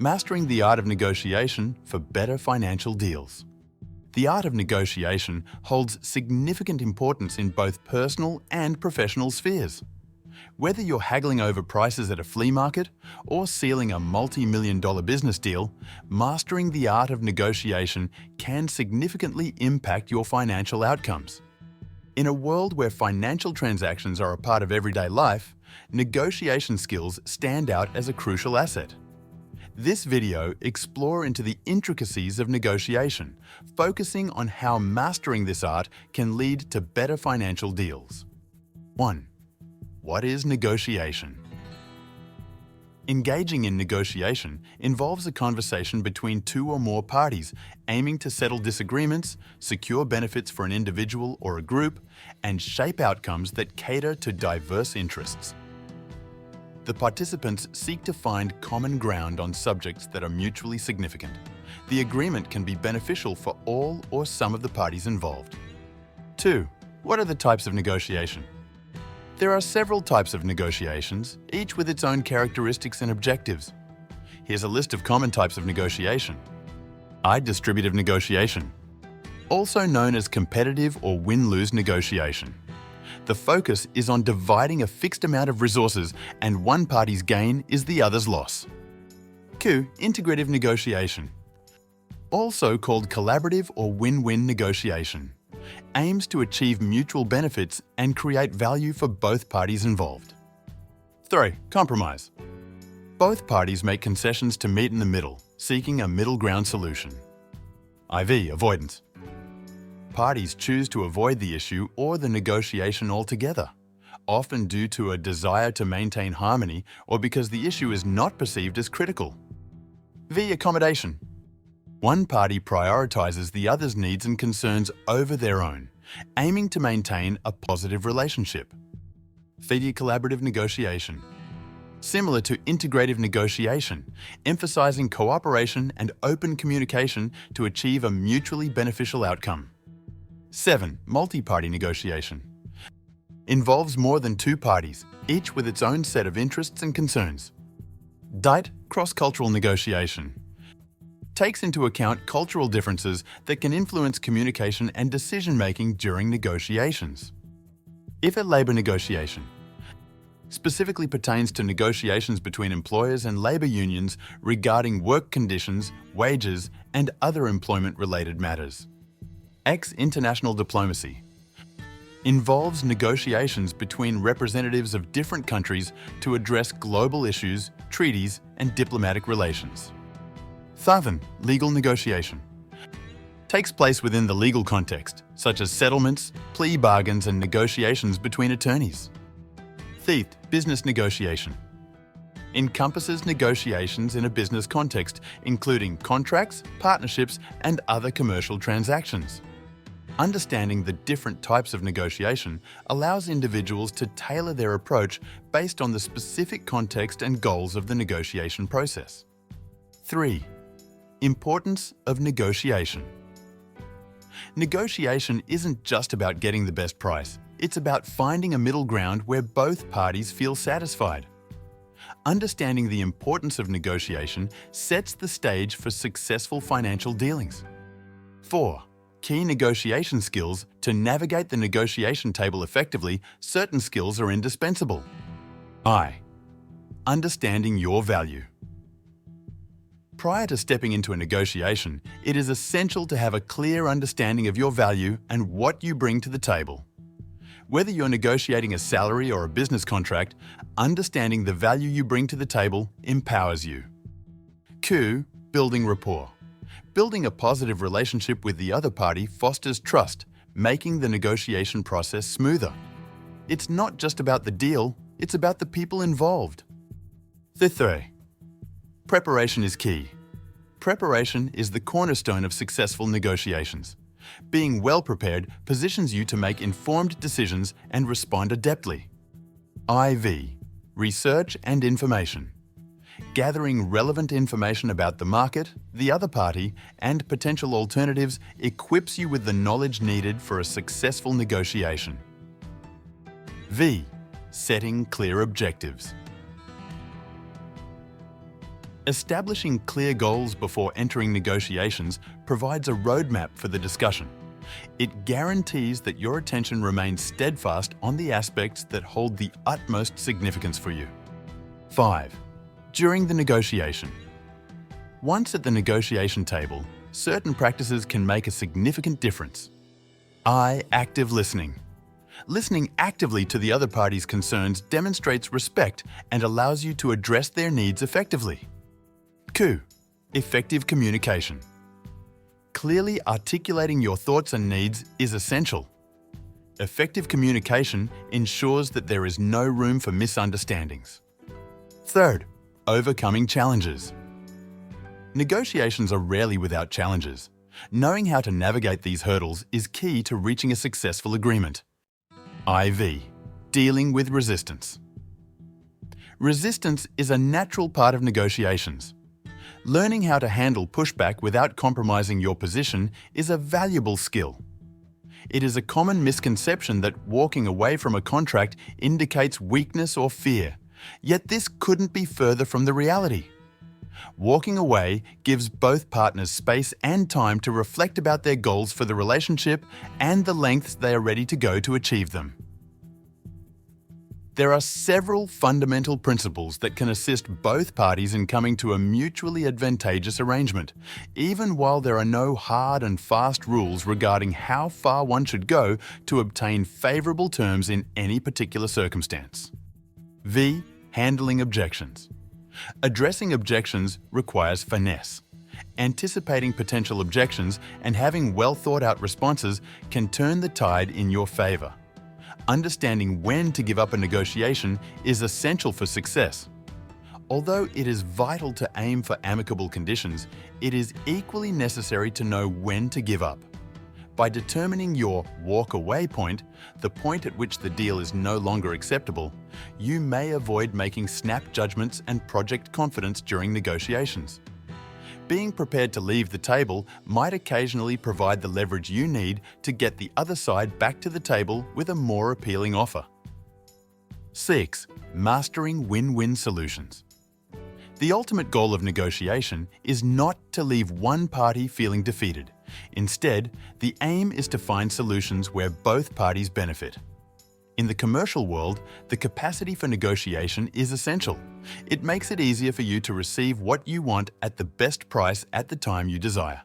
Mastering the art of negotiation for better financial deals. The art of negotiation holds significant importance in both personal and professional spheres. Whether you're haggling over prices at a flea market or sealing a multi-million-dollar business deal, mastering the art of negotiation can significantly impact your financial outcomes. In a world where financial transactions are a part of everyday life, negotiation skills stand out as a crucial asset. This video explores into the intricacies of negotiation, focusing on how mastering this art can lead to better financial deals. 1. What is negotiation? Engaging in negotiation involves a conversation between two or more parties aiming to settle disagreements, secure benefits for an individual or a group, and shape outcomes that cater to diverse interests. The participants seek to find common ground on subjects that are mutually significant. The agreement can be beneficial for all or some of the parties involved. 2. What are the types of negotiation? There are several types of negotiations, each with its own characteristics and objectives. Here's a list of common types of negotiation. Distributive negotiation, also known as competitive or win-lose negotiation. The focus is on dividing a fixed amount of resources, and one party's gain is the other's loss. Q. Integrative negotiation, also called collaborative or win-win negotiation, aims to achieve mutual benefits and create value for both parties involved. 3. Compromise. Both parties make concessions to meet in the middle, seeking a middle ground solution. IV. Avoidance. Parties choose to avoid the issue or the negotiation altogether, often due to a desire to maintain harmony or because the issue is not perceived as critical. V. Accommodation. One party prioritizes the other's needs and concerns over their own, aiming to maintain a positive relationship. V. Collaborative negotiation. Similar to integrative negotiation, emphasizing cooperation and open communication to achieve a mutually beneficial outcome. 7. Multi-party negotiation. Involves more than two parties, each with its own set of interests and concerns. DITE, cross-cultural negotiation. Takes into account cultural differences that can influence communication and decision-making during negotiations. If a labor negotiation specifically pertains to negotiations between employers and labor unions regarding work conditions, wages, and other employment-related matters. X. International diplomacy. Involves negotiations between representatives of different countries to address global issues, treaties, and diplomatic relations. THAVN. Legal negotiation. Takes place within the legal context, such as settlements, plea bargains, and negotiations between attorneys. THEIT. Business negotiation. Encompasses negotiations in a business context, including contracts, partnerships, and other commercial transactions. Understanding the different types of negotiation allows individuals to tailor their approach based on the specific context and goals of the negotiation process. 3. Importance of negotiation. Negotiation isn't just about getting the best price. It's about finding a middle ground where both parties feel satisfied. Understanding the importance of negotiation sets the stage for successful financial dealings. 4. Key negotiation skills. To navigate the negotiation table effectively, certain skills are indispensable. I. Understanding your value. Prior to stepping into a negotiation, it is essential to have a clear understanding of your value and what you bring to the table. Whether you're negotiating a salary or a business contract, understanding the value you bring to the table empowers you. Q. Building rapport. Building a positive relationship with the other party fosters trust, making the negotiation process smoother. It's not just about the deal, it's about the people involved. 3. Preparation is key. Preparation is the cornerstone of successful negotiations. Being well prepared positions you to make informed decisions and respond adeptly. IV. Research and information. Gathering relevant information about the market, the other party, and potential alternatives equips you with the knowledge needed for a successful negotiation. V. Setting clear objectives. Establishing clear goals before entering negotiations provides a roadmap for the discussion. It guarantees that your attention remains steadfast on the aspects that hold the utmost significance for you. 5. During the negotiation. Once at the negotiation table, certain practices can make a significant difference. Active listening. Listening actively to the other party's concerns demonstrates respect and allows you to address their needs effectively. Q. Effective communication. Clearly articulating your thoughts and needs is essential. Effective communication ensures that there is no room for misunderstandings. Third, overcoming challenges. Negotiations are rarely without challenges. Knowing how to navigate these hurdles is key to reaching a successful agreement. IV. Dealing with resistance. Resistance is a natural part of negotiations. Learning how to handle pushback without compromising your position is a valuable skill. It is a common misconception that walking away from a contract indicates weakness or fear, yet this couldn't be further from the reality. Walking away gives both partners space and time to reflect about their goals for the relationship and the lengths they are ready to go to achieve them. There are several fundamental principles that can assist both parties in coming to a mutually advantageous arrangement, even while there are no hard and fast rules regarding how far one should go to obtain favorable terms in any particular circumstance. V. Handling objections. Addressing objections requires finesse. Anticipating potential objections and having well-thought-out responses can turn the tide in your favor. Understanding when to give up a negotiation is essential for success. Although it is vital to aim for amicable conditions, it is equally necessary to know when to give up. By determining your walk-away point, the point at which the deal is no longer acceptable, you may avoid making snap judgments and project confidence during negotiations. Being prepared to leave the table might occasionally provide the leverage you need to get the other side back to the table with a more appealing offer. 6. Mastering win-win solutions. The ultimate goal of negotiation is not to leave one party feeling defeated. Instead, the aim is to find solutions where both parties benefit. In the commercial world, the capacity for negotiation is essential. It makes it easier for you to receive what you want at the best price at the time you desire.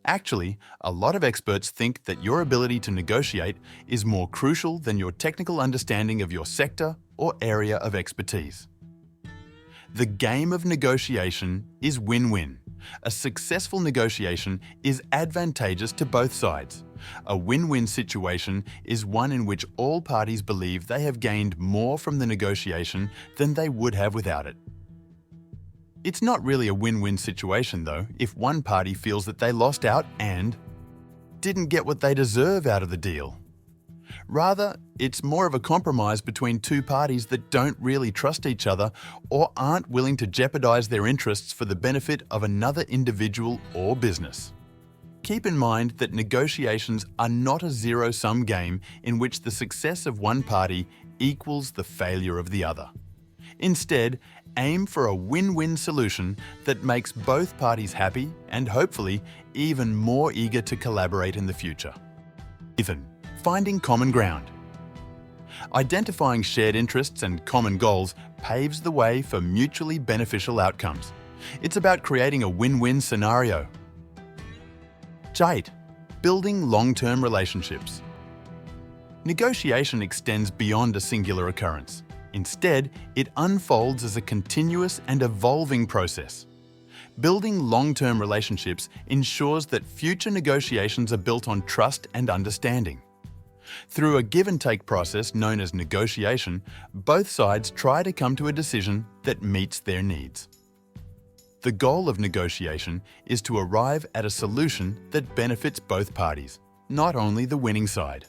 Actually, a lot of experts think that your ability to negotiate is more crucial than your technical understanding of your sector or area of expertise. The game of negotiation is win-win. A successful negotiation is advantageous to both sides. A win-win situation is one in which all parties believe they have gained more from the negotiation than they would have without it. It's not really a win-win situation, though, if one party feels that they lost out and didn't get what they deserve out of the deal. Rather, it's more of a compromise between two parties that don't really trust each other or aren't willing to jeopardize their interests for the benefit of another individual or business. Keep in mind that negotiations are not a zero-sum game in which the success of one party equals the failure of the other. Instead, aim for a win-win solution that makes both parties happy and hopefully even more eager to collaborate in the future. 7. Finding common ground. Identifying shared interests and common goals paves the way for mutually beneficial outcomes. It's about creating a win-win scenario. 8. Building long-term relationships. Negotiation extends beyond a singular occurrence. Instead, it unfolds as a continuous and evolving process. Building long-term relationships ensures that future negotiations are built on trust and understanding. Through a give-and-take process known as negotiation, both sides try to come to a decision that meets their needs. The goal of negotiation is to arrive at a solution that benefits both parties, not only the winning side.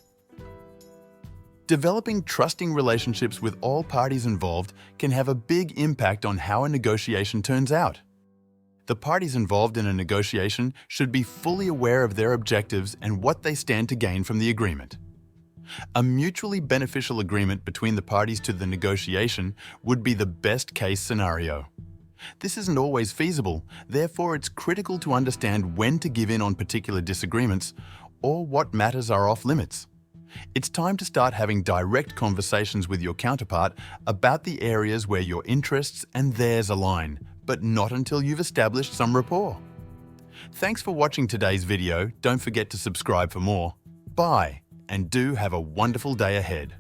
Developing trusting relationships with all parties involved can have a big impact on how a negotiation turns out. The parties involved in a negotiation should be fully aware of their objectives and what they stand to gain from the agreement. A mutually beneficial agreement between the parties to the negotiation would be the best-case scenario. This isn't always feasible, therefore it's critical to understand when to give in on particular disagreements or what matters are off limits. It's time to start having direct conversations with your counterpart about the areas where your interests and theirs align, but not until you've established some rapport. Thanks for watching today's video. Don't forget to subscribe for more. Bye, and do have a wonderful day ahead.